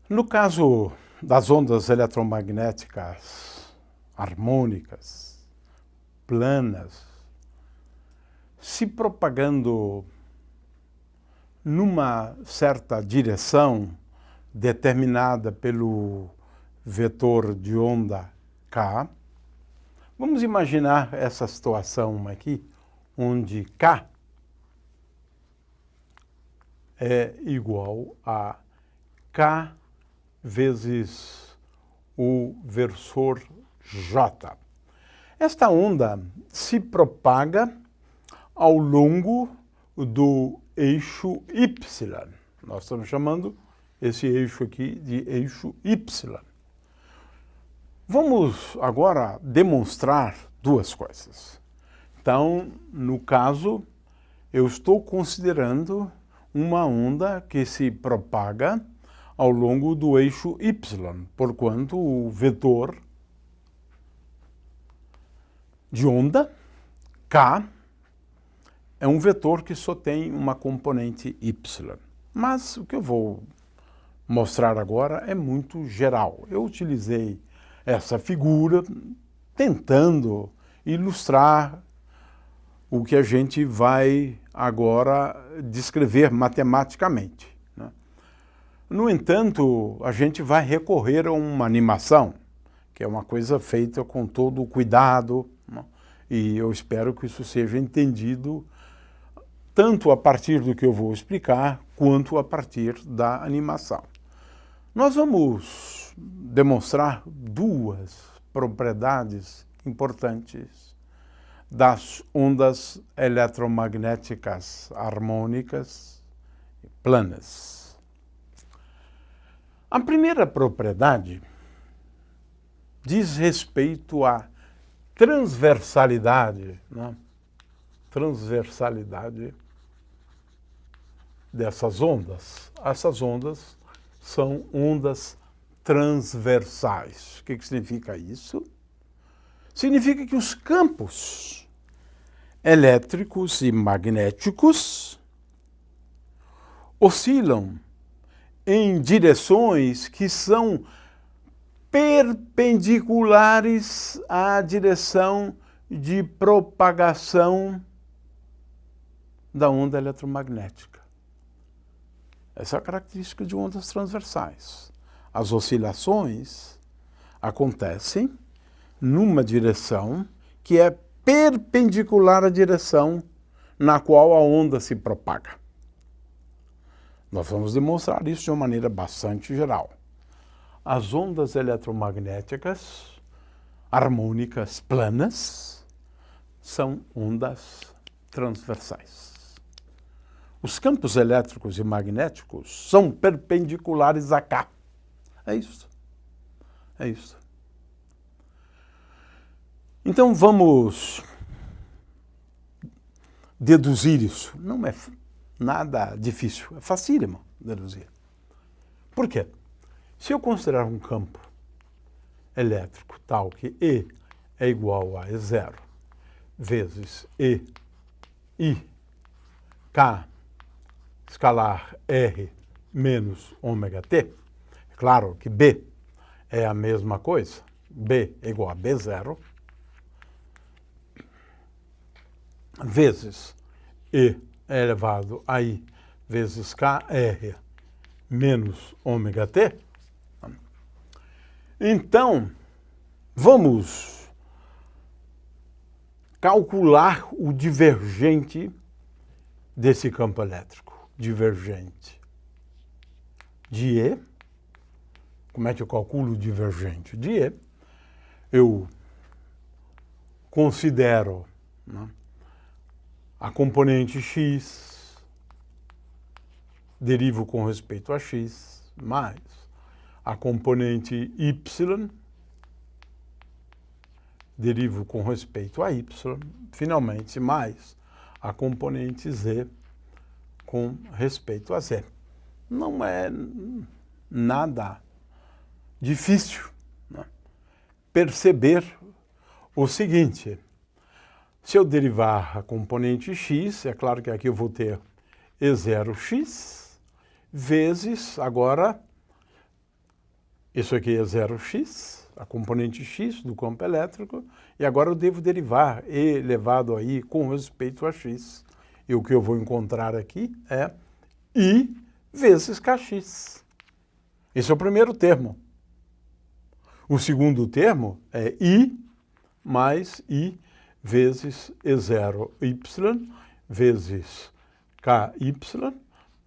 No caso das ondas eletromagnéticas harmônicas, planas, se propagando numa certa direção determinada pelo vetor de onda K, vamos imaginar essa situação aqui, onde K é igual a K vezes o versor J. Esta onda se propaga ao longo do eixo Y. Nós estamos chamando esse eixo aqui de eixo Y. Vamos agora demonstrar duas coisas. Então, no caso, eu estou considerando uma onda que se propaga ao longo do eixo Y, porquanto o vetor de onda, K, é um vetor que só tem uma componente Y. Mas o que eu vou mostrar agora é muito geral. Eu utilizei essa figura tentando ilustrar o que a gente vai agora descrever matematicamente, né? No entanto, a gente vai recorrer a uma animação, que é uma coisa feita com todo o cuidado, né? E eu espero que isso seja entendido tanto a partir do que eu vou explicar, quanto a partir da animação. Nós vamos demonstrar duas propriedades importantes das ondas eletromagnéticas harmônicas planas. A primeira propriedade diz respeito à transversalidade, né? Transversalidade dessas ondas. Essas ondas são ondas transversais. O que significa isso? Significa que os campos elétricos e magnéticos oscilam em direções que são perpendiculares à direção de propagação da onda eletromagnética. Essa é a característica de ondas transversais. As oscilações acontecem numa direção que é perpendicular à direção na qual a onda se propaga. Nós vamos demonstrar isso de uma maneira bastante geral. As ondas eletromagnéticas harmônicas planas são ondas transversais. Os campos elétricos e magnéticos são perpendiculares a K. É isso. É isso. Então vamos deduzir isso. Não é nada difícil, é facílimo deduzir. Por quê? Se eu considerar um campo elétrico tal que E é igual a E0 vezes I K escalar R menos ômega T, é claro que B é a mesma coisa, B é igual a B0, vezes E elevado a I vezes KR menos ômega T. Então, vamos calcular o divergente desse campo elétrico. Divergente de E. Como é que eu calculo o divergente de E? Eu considero, né, a componente X, derivo com respeito a X, mais a componente Y, derivo com respeito a Y, finalmente mais a componente Z com respeito a Z. Não é nada difícil, né, perceber o seguinte: se eu derivar a componente X, é claro que aqui eu vou ter E0x vezes, agora, Isso aqui é 0x, a componente x do campo elétrico, e agora eu devo derivar E elevado a I com respeito a x. E o que eu vou encontrar aqui é I vezes kx. Esse é o primeiro termo. O segundo termo é I mais I vezes E0y vezes KY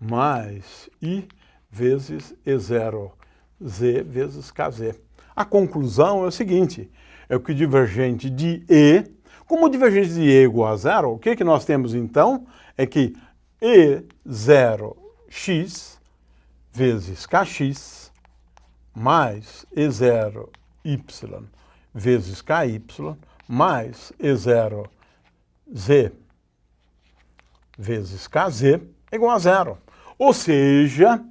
mais I vezes E0Z vezes KZ. A conclusão é o seguinte, é que o divergente de E, como o divergente de E é igual a zero, o que nós temos então? É que E0x vezes kx mais E0y vezes ky mais E0z vezes kz é igual a zero. Ou seja,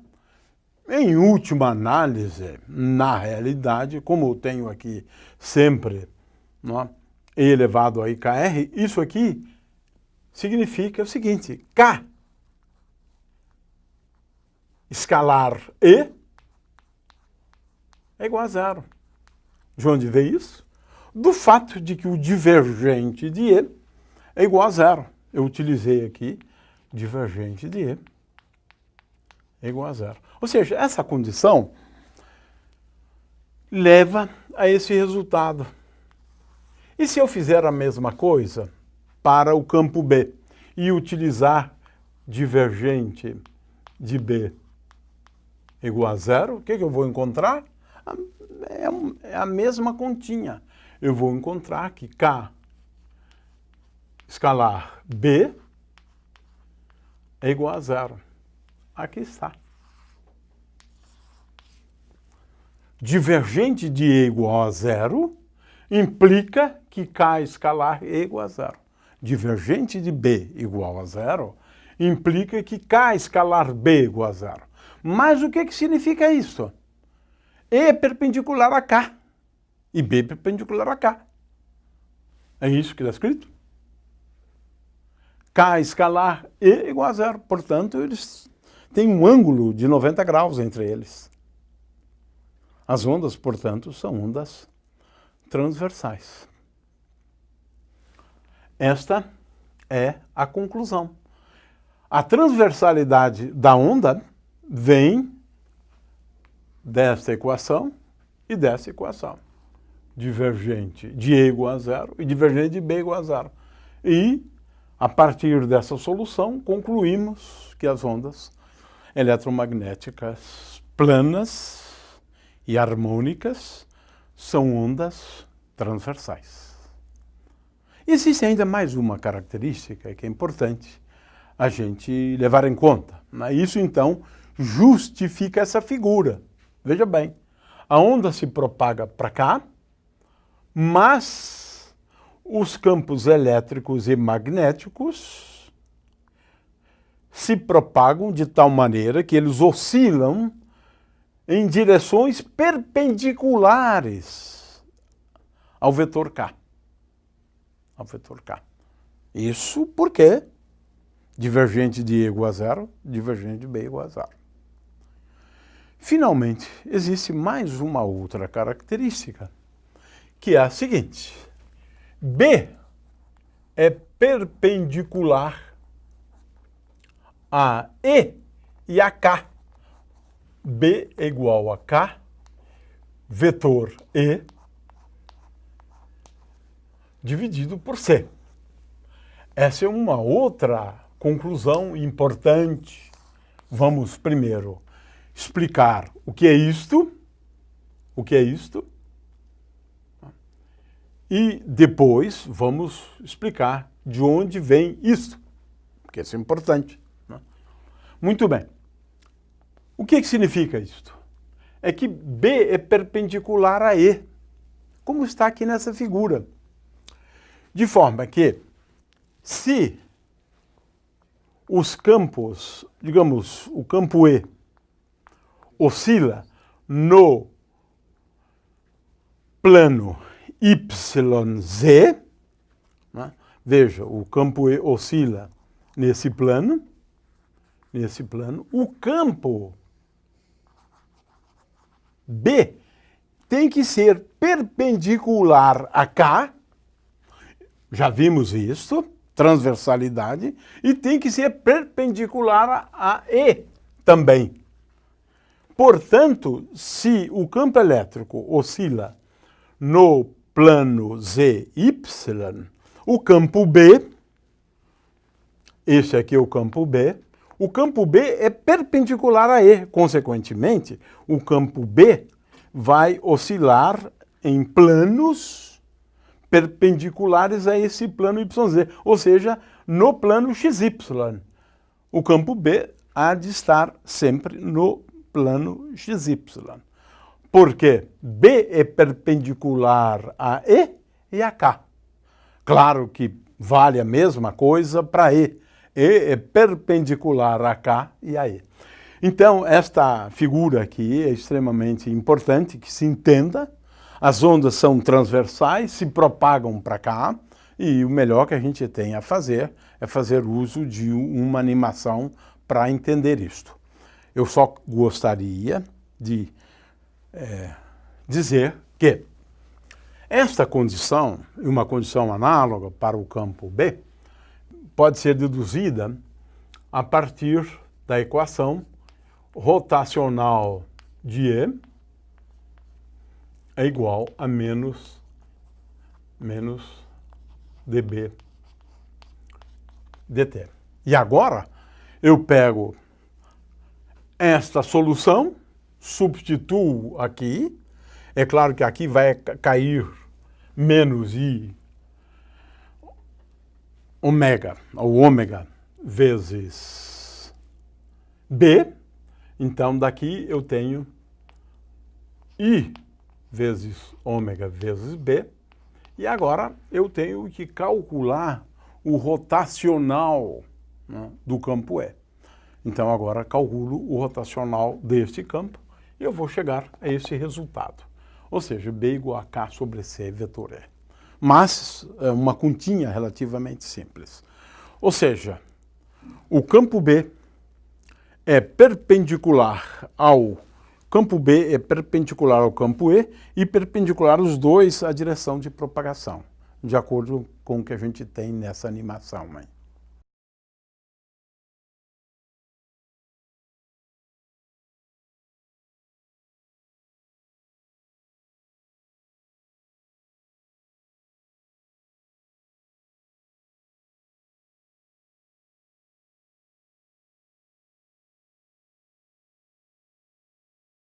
em última análise, na realidade, como eu tenho aqui sempre E elevado a IKR, isso aqui significa o seguinte, K escalar E é igual a zero. De onde veio isso? Do fato de que o divergente de E é igual a zero. Eu utilizei aqui divergente de E é igual a zero. Ou seja, essa condição leva a esse resultado. E se eu fizer a mesma coisa para o campo B e utilizar divergente de B igual a zero, o que eu vou encontrar? É a mesma continha. Eu vou encontrar que K escalar B é igual a zero. Aqui está. Divergente de E igual a zero implica que K escalar E igual a zero. Divergente de B igual a zero implica que K escalar B igual a zero. Mas o que significa isso? E é perpendicular a K e B é perpendicular a K. É isso que está escrito? K escalar E igual a zero. Portanto, eles têm um ângulo de 90 graus entre eles. As ondas, portanto, são ondas transversais. Esta é a conclusão. A transversalidade da onda vem desta equação e dessa equação. Divergente de E igual a zero e divergente de B igual a zero. E, a partir dessa solução, concluímos que as ondas eletromagnéticas planas e harmônicas são ondas transversais. Existe ainda mais uma característica que é importante a gente levar em conta. Isso, então, justifica essa figura. Veja bem, a onda se propaga para cá, mas os campos elétricos e magnéticos se propagam de tal maneira que eles oscilam em direções perpendiculares ao vetor K. Ao vetor K. Isso porque divergente de E igual a zero, divergente de B igual a zero. Finalmente, existe mais uma outra característica, que é a seguinte. B é perpendicular a E e a K. B é igual a K, vetor E, dividido por C. Essa é uma outra conclusão importante. Vamos primeiro explicar o que é isto, e depois vamos explicar de onde vem isto, porque isso é importante. Muito bem. O que significa isto? É que B é perpendicular a E, como está aqui nessa figura. De forma que, se os campos, digamos, o campo E oscila no plano YZ, veja, o campo E oscila nesse plano, o campo B tem que ser perpendicular a K, já vimos isso, transversalidade, e tem que ser perpendicular a E também. Portanto, se o campo elétrico oscila no plano ZY, o campo B, esse aqui é o campo B é perpendicular a E. Consequentemente, o campo B vai oscilar em planos perpendiculares a esse plano YZ, ou seja, no plano XY. O campo B há de estar sempre no plano XY. Porque B é perpendicular a E e a K. Claro que vale a mesma coisa para E. E é perpendicular a K e a E. Então, esta figura aqui é extremamente importante que se entenda. As ondas são transversais, se propagam para cá, e o melhor que a gente tem a fazer é fazer uso de uma animação para entender isto. Eu só gostaria de dizer que esta condição, uma condição análoga para o campo B, pode ser deduzida a partir da equação rotacional de E é igual a menos dB dt. E agora eu pego esta solução, substituo aqui, é claro que aqui vai cair menos I ômega, ou ômega vezes B, então daqui eu tenho I vezes ômega vezes B, e agora eu tenho que calcular o rotacional, né, do campo E. Então agora calculo o rotacional deste campo e eu vou chegar a esse resultado. Ou seja, B igual a K sobre C vetor E. Mas é uma continha relativamente simples. Ou seja, o campo B é perpendicular ao campo B é perpendicular ao campo E e perpendicular os dois à direção de propagação, de acordo com o que a gente tem nessa animação, né?